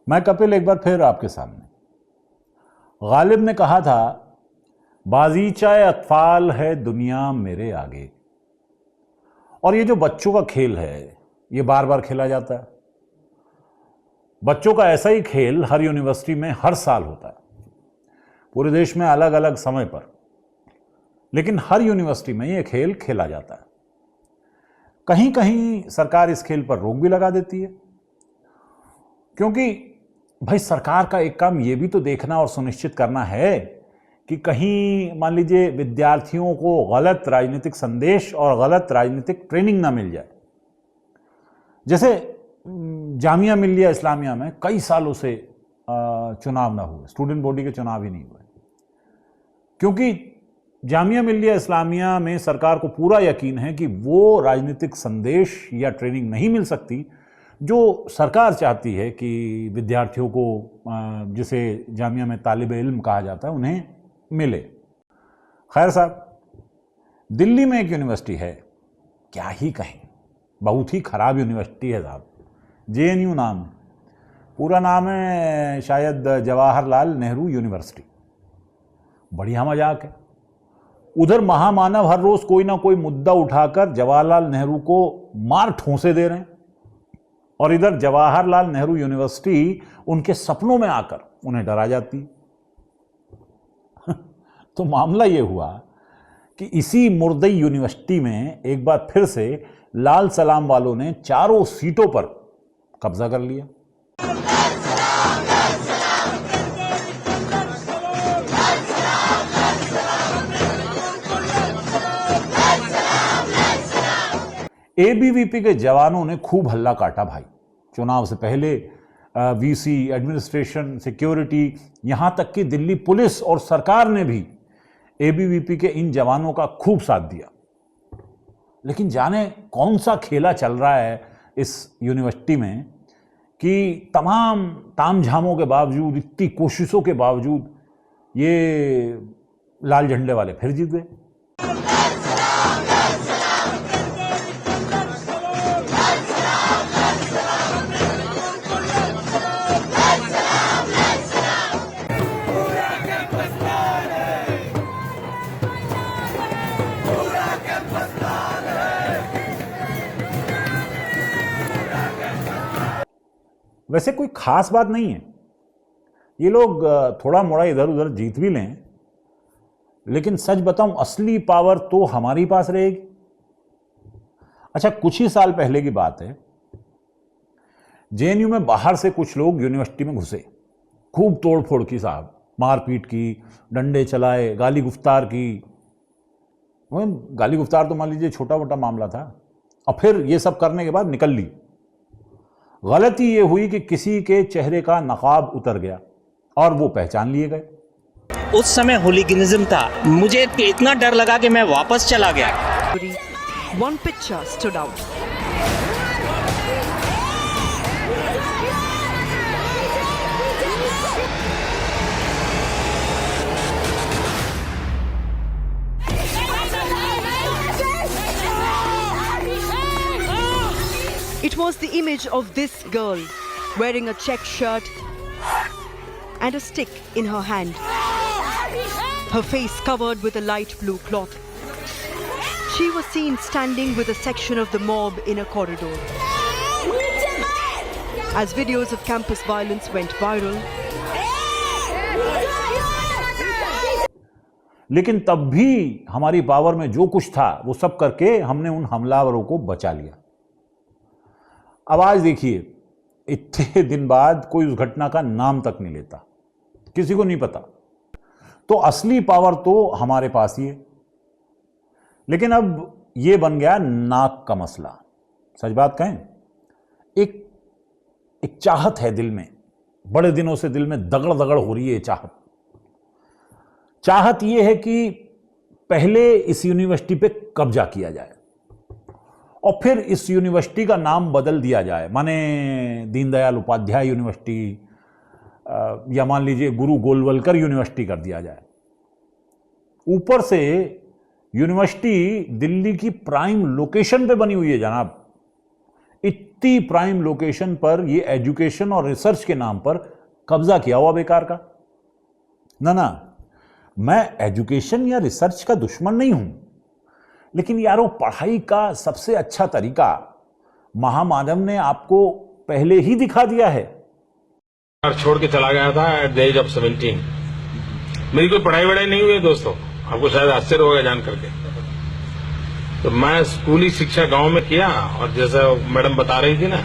मैं कपिल एक बार फिर आपके सामने। गालिब ने कहा था, बाजीचाए अतफाल है दुनिया मेरे आगे। और ये जो बच्चों का खेल है ये बार बार खेला जाता है। बच्चों का ऐसा ही खेल हर यूनिवर्सिटी में हर साल होता है, पूरे देश में अलग अलग समय पर, लेकिन हर यूनिवर्सिटी में ये खेल खेला जाता है। कहीं कहीं सरकार इस खेल पर रोक भी लगा देती है, क्योंकि भाई सरकार का एक काम ये भी तो देखना और सुनिश्चित करना है कि कहीं मान लीजिए विद्यार्थियों को गलत राजनीतिक संदेश और गलत राजनीतिक ट्रेनिंग ना मिल जाए। जैसे जामिया मिल्लिया इस्लामिया में कई सालों से चुनाव ना हुए, स्टूडेंट बॉडी के चुनाव ही नहीं हुए, क्योंकि जामिया मिल्लिया इस्लामिया में सरकार को पूरा यकीन है कि वो राजनीतिक संदेश या ट्रेनिंग नहीं मिल सकती जो सरकार चाहती है कि विद्यार्थियों को, जिसे जामिया में तालिब इल्म कहा जाता है, उन्हें मिले। खैर साहब, दिल्ली में एक यूनिवर्सिटी है, क्या ही कहें, बहुत ही खराब यूनिवर्सिटी है साहब, JNU नाम है। पूरा नाम है शायद जवाहरलाल नेहरू यूनिवर्सिटी। बढ़िया मजाक है। उधर महामानव हर रोज कोई ना कोई मुद्दा उठाकर जवाहरलाल नेहरू को मार ठोंसे दे रहे हैं, और इधर जवाहरलाल नेहरू यूनिवर्सिटी उनके सपनों में आकर उन्हें डरा जाती है। तो मामला यह हुआ कि इसी मुर्दई यूनिवर्सिटी में एक बार फिर से लाल सलाम वालों ने चारों सीटों पर कब्जा कर लिया। ABVP के जवानों ने खूब हल्ला काटा भाई। चुनाव से पहले VC, एडमिनिस्ट्रेशन, सिक्योरिटी, यहां तक कि दिल्ली पुलिस और सरकार ने भी ABVP के इन जवानों का खूब साथ दिया। लेकिन जाने कौन सा खेला चल रहा है इस यूनिवर्सिटी में कि तमाम तामझामों के बावजूद, इतनी कोशिशों के बावजूद ये लाल झंडे वाले फिर जीत गए। वैसे कोई खास बात नहीं है, ये लोग थोड़ा मोड़ा इधर उधर जीत भी लें, लेकिन सच बताऊं असली पावर तो हमारी पास रहेगी। अच्छा, कुछ ही साल पहले की बात है, JNU में बाहर से कुछ लोग यूनिवर्सिटी में घुसे, खूब तोड़फोड़ की साहब, मारपीट की, डंडे चलाए, गाली गुफ्तार की। गाली गुफ्तार तो मान लीजिए छोटा मोटा मामला था, और फिर ये सब करने के बाद निकल ली। गलती ये हुई कि किसी के चेहरे का नकाब उतर गया और वो पहचान लिए गए। उस समय होलीगनिज्म था, मुझे इतना डर लगा कि मैं वापस चला गया। One picture stood out. It was the image of this girl wearing a check shirt and a stick in her hand, her face covered with a light blue cloth. She was seen standing with a section of the mob in a corridor. As videos of campus violence went viral, लेकिन तब भी हमारी power में जो कुछ था वो सब करके हमने उन हमलावरों को बचा लिया। अब आज देखिए, इतने दिन बाद कोई उस घटना का नाम तक नहीं लेता, किसी को नहीं पता। तो असली पावर तो हमारे पास ही है। लेकिन अब ये बन गया नाक का मसला। सच बात कहें, एक चाहत है दिल में, बड़े दिनों से दिल में दगड़ दगड़ हो रही है। चाहत ये है कि पहले इस यूनिवर्सिटी पे कब्जा किया जाए और फिर इस यूनिवर्सिटी का नाम बदल दिया जाए, माने दीनदयाल उपाध्याय यूनिवर्सिटी या मान लीजिए गुरु गोलवलकर यूनिवर्सिटी कर दिया जाए। ऊपर से यूनिवर्सिटी दिल्ली की प्राइम लोकेशन पे बनी हुई है जनाब। इतनी प्राइम लोकेशन पर ये एजुकेशन और रिसर्च के नाम पर कब्जा किया हुआ बेकार का। ना, मैं एजुकेशन या रिसर्च का दुश्मन नहीं हूं, लेकिन यारो पढ़ाई का सबसे अच्छा तरीका महामानव ने आपको पहले ही दिखा दिया है। छोड़ के चला गया था एट द एज ऑफ 17। मेरी कोई पढ़ाई वढ़ाई नहीं हुई दोस्तों, आपको शायद आश्चर्य होगा जान करके। तो मैं स्कूली शिक्षा गांव में किया, और जैसा मैडम बता रही थी ना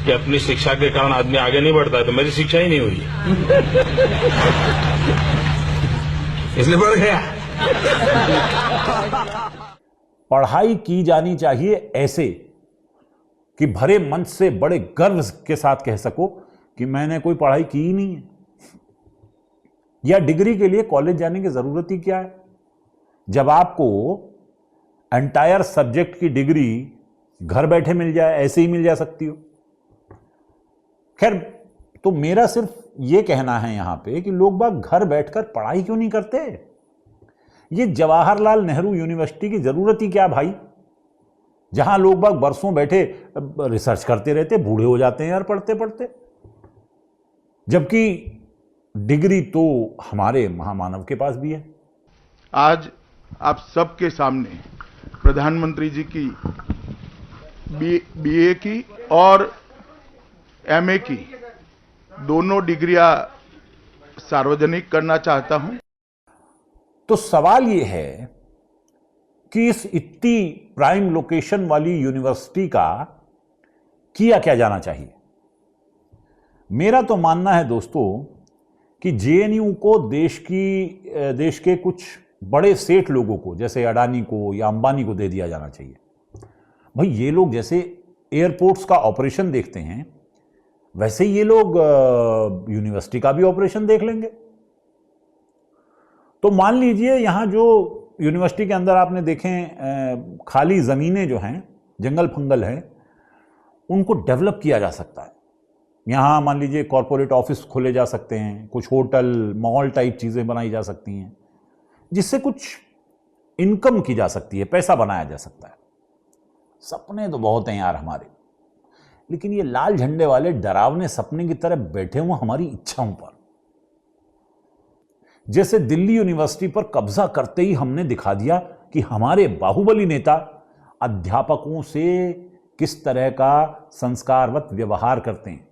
कि अपनी शिक्षा के कारण आदमी आगे नहीं बढ़ता है, तो मेरी शिक्षा ही नहीं हुई इसलिए बढ़ गया। पढ़ाई की जानी चाहिए ऐसे कि भरे मन से बड़े गर्व के साथ कह सको कि मैंने कोई पढ़ाई की ही नहीं है। या डिग्री के लिए कॉलेज जाने की जरूरत ही क्या है, जब आपको एंटायर सब्जेक्ट की डिग्री घर बैठे मिल जाए, ऐसे ही मिल जा सकती हो। खैर, तो मेरा सिर्फ ये कहना है यहां पे कि लोग बाग घर बैठकर पढ़ाई क्यों नहीं करते। ये जवाहरलाल नेहरू यूनिवर्सिटी की जरूरत ही क्या भाई, जहां लोग बाग बरसों बैठे रिसर्च करते रहते, बूढ़े हो जाते हैं यार पढ़ते पढ़ते। जबकि डिग्री तो हमारे महामानव के पास भी है। आज आप सबके सामने प्रधानमंत्री जी की बीए की और एमए की दोनों डिग्रियां सार्वजनिक करना चाहता हूं। तो सवाल यह है कि इस इतनी प्राइम लोकेशन वाली यूनिवर्सिटी का किया क्या जाना चाहिए। मेरा तो मानना है दोस्तों कि जेएनयू को देश के कुछ बड़े सेठ लोगों को, जैसे अडानी को या अंबानी को दे दिया जाना चाहिए। भाई ये लोग जैसे एयरपोर्ट्स का ऑपरेशन देखते हैं, वैसे ये लोग यूनिवर्सिटी का भी ऑपरेशन देख लेंगे। तो मान लीजिए यहां जो यूनिवर्सिटी के अंदर आपने देखें खाली जमीनें जो हैं, जंगल फंगल हैं, उनको डेवलप किया जा सकता है। यहां मान लीजिए कॉरपोरेट ऑफिस खोले जा सकते हैं, कुछ होटल मॉल टाइप चीजें बनाई जा सकती हैं, जिससे कुछ इनकम की जा सकती है, पैसा बनाया जा सकता है। सपने तो बहुत हैं यार हमारे, लेकिन ये लाल झंडे वाले डरावने सपने की तरह बैठे हुए हमारी इच्छाओं पर। जैसे दिल्ली यूनिवर्सिटी पर कब्जा करते ही हमने दिखा दिया कि हमारे बाहुबली नेता अध्यापकों से किस तरह का संस्कारवत व्यवहार करते हैं।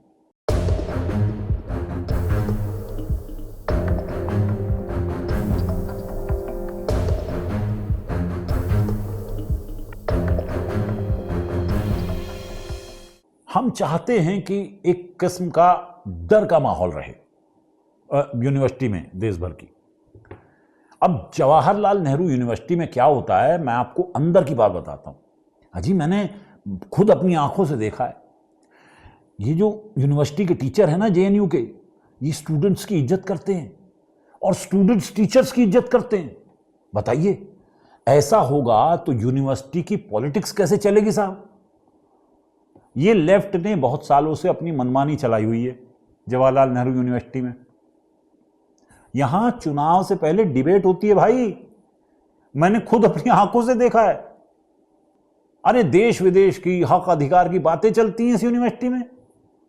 हम चाहते हैं कि एक किस्म का डर का माहौल रहे यूनिवर्सिटी में देश भर की। अब जवाहरलाल नेहरू यूनिवर्सिटी में क्या होता है, मैं आपको अंदर की बात बताता हूं। अजी मैंने खुद अपनी आंखों से देखा है। ये जो यूनिवर्सिटी के टीचर है ना जेएनयू के, ये स्टूडेंट्स की इज्जत करते हैं और स्टूडेंट्स टीचर्स की इज्जत करते हैं। बताइए, ऐसा होगा तो यूनिवर्सिटी की पॉलिटिक्स कैसे चलेगी साहब। ये लेफ्ट ने बहुत सालों से अपनी मनमानी चलाई हुई है जवाहरलाल नेहरू यूनिवर्सिटी में। यहां चुनाव से पहले डिबेट होती है भाई, मैंने खुद अपनी आंखों से देखा है। अरे देश विदेश की हक अधिकार की बातें चलती हैं इस यूनिवर्सिटी में,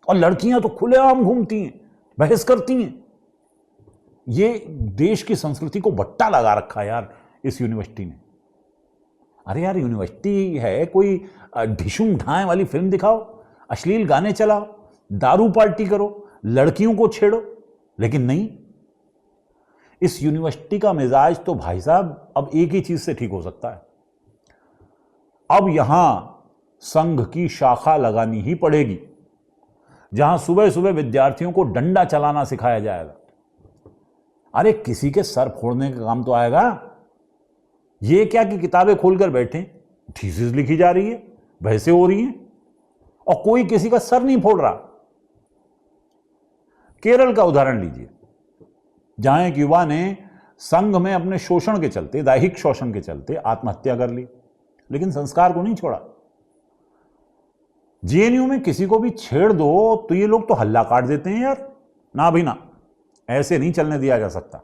और लड़कियां तो खुलेआम घूमती हैं, बहस करती हैं। ये देश की संस्कृति को बट्टा लगा रखा है यार इस यूनिवर्सिटी ने। अरे यार यूनिवर्सिटी है, कोई ढिशुम ढाएं वाली फिल्म दिखाओ, अश्लील गाने चलाओ, दारू पार्टी करो, लड़कियों को छेड़ो, लेकिन नहीं। इस यूनिवर्सिटी का मिजाज तो भाई साहब अब एक ही चीज से ठीक हो सकता है, अब यहां संघ की शाखा लगानी ही पड़ेगी, जहां सुबह सुबह विद्यार्थियों को डंडा चलाना सिखाया जाएगा। अरे किसी के सर फोड़ने का काम तो आएगा। ये क्या कि किताबें खोलकर बैठे, थीसिस लिखी जा रही है, बहसें हो रही हैं, और कोई किसी का सर नहीं फोड़ रहा। केरल का उदाहरण लीजिए, जहां एक युवा ने संघ में अपने शोषण के चलते, दैहिक शोषण के चलते आत्महत्या कर ली, लेकिन संस्कार को नहीं छोड़ा। जेएनयू में किसी को भी छेड़ दो तो ये लोग तो हल्ला काट देते हैं यार। ना भी ना, ऐसे नहीं चलने दिया जा सकता।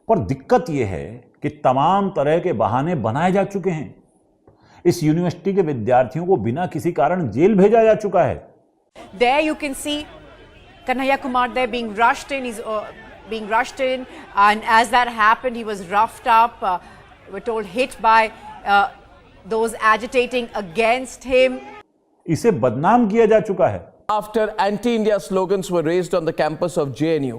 पर दिक्कत यह है कि तमाम तरह के बहाने बनाए जा चुके हैं। इस यूनिवर्सिटी के विद्यार्थियों को बिना किसी कारण जेल भेजा जा चुका है। There you can see Kanhaiya Kumar there being rushed in. He's being rushed in, and as that happened, he was roughed up. We're told hit by those agitating against him. इसे बदनाम किया जा चुका है। After anti-India slogans were raised on the campus of JNU,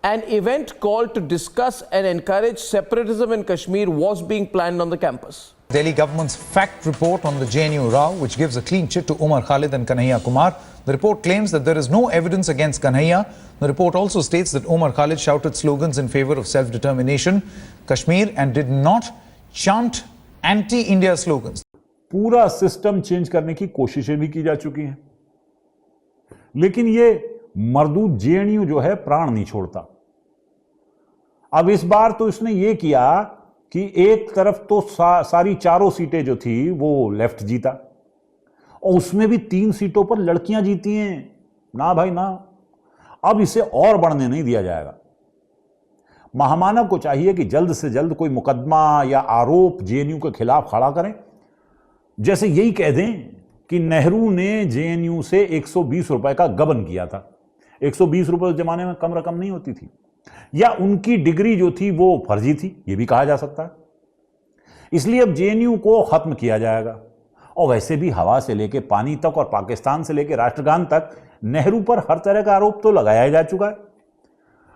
an event called to discuss and encourage separatism in Kashmir was being planned on the campus. Delhi government's fact report on the JNU row, which gives a clean chit to Umar Khalid and Kanhaiya Kumar. The report claims that there is no evidence against Kanhaiya. The report also states that Umar Khalid shouted slogans in favor of self-determination, Kashmir, and did not chant anti-India slogans. पूरा system change करने की कोशिशें भी की जा चुकी हैं, लेकिन ये मरदूद जेएनयू जो है प्राण नहीं छोड़ता। अब इस बार तो इसने ये किया कि एक तरफ तो सारी चारों सीटें जो थी वो लेफ्ट जीता, और उसमें भी 3 सीटों पर लड़कियां जीती हैं। ना भाई ना, अब इसे और बढ़ने नहीं दिया जाएगा। महामानव को चाहिए कि जल्द से जल्द कोई मुकदमा या आरोप जेएनयू के खिलाफ खड़ा करें। जैसे यही कह दें कि नेहरू ने जेएनयू से 120 रुपए का गबन किया था। 120 रुपए उस जमाने में कम रकम नहीं होती थी, या उनकी डिग्री जो थी वो फर्जी थी, ये भी कहा जा सकता है। इसलिए अब जेएनयू को खत्म किया जाएगा। और वैसे भी हवा से लेके पानी तक और पाकिस्तान से लेके राष्ट्रगान तक नेहरू पर हर तरह का आरोप तो लगाया जा चुका है,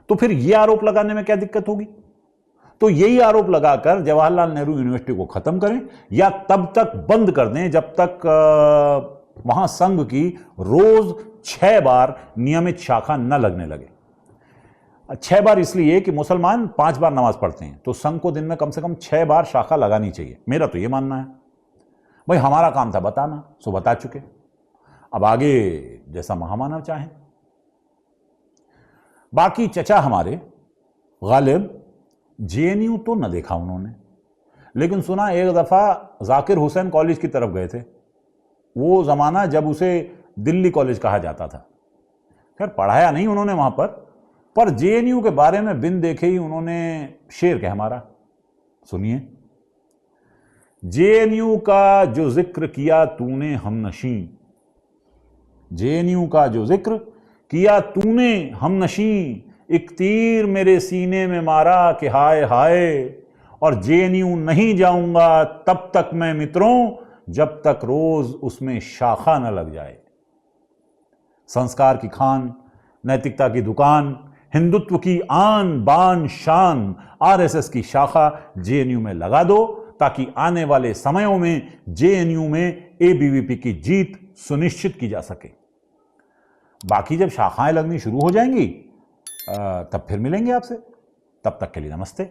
तो फिर यह आरोप लगाने में क्या दिक्कत होगी? तो यही आरोप लगाकर जवाहरलाल नेहरू यूनिवर्सिटी को खत्म करें, या तब तक बंद कर दें जब तक वहां संघ की रोज 6 बार नियमित शाखा न लगने लगे। 6 बार इसलिए कि मुसलमान 5 बार नमाज पढ़ते हैं, तो संघ को दिन में कम से कम 6 बार शाखा लगानी चाहिए। मेरा तो यह मानना है। भाई हमारा काम था बताना, सो बता चुके। अब आगे जैसा महामानव चाहे। बाकी चचा हमारे गालिब जेएनयू तो न देखा उन्होंने, लेकिन सुना एक दफा जाकिर हुसैन कॉलेज की तरफ गए थे। वो जमाना जब उसे दिल्ली कॉलेज कहा जाता था। खैर पढ़ाया नहीं उन्होंने वहां पर जेएनयू के बारे में बिन देखे ही उन्होंने शेर कह मारा। सुनिए। जेएनयू का जो जिक्र किया तूने हमनशी, जेएनयू का जो जिक्र किया तूने हमनशी, एक तीर मेरे सीने में मारा कि हाय हाय, और जेएनयू नहीं जाऊंगा तब तक मैं मित्रों जब तक रोज उसमें शाखा न लग जाए। संस्कार की खान, नैतिकता की दुकान, हिंदुत्व की आन बान शान आरएसएस की शाखा जेएनयू में लगा दो, ताकि आने वाले समयों में जेएनयू में एबीवीपी की जीत सुनिश्चित की जा सके। बाकी जब शाखाएं लगनी शुरू हो जाएंगी तब फिर मिलेंगे आपसे। तब तक के लिए नमस्ते।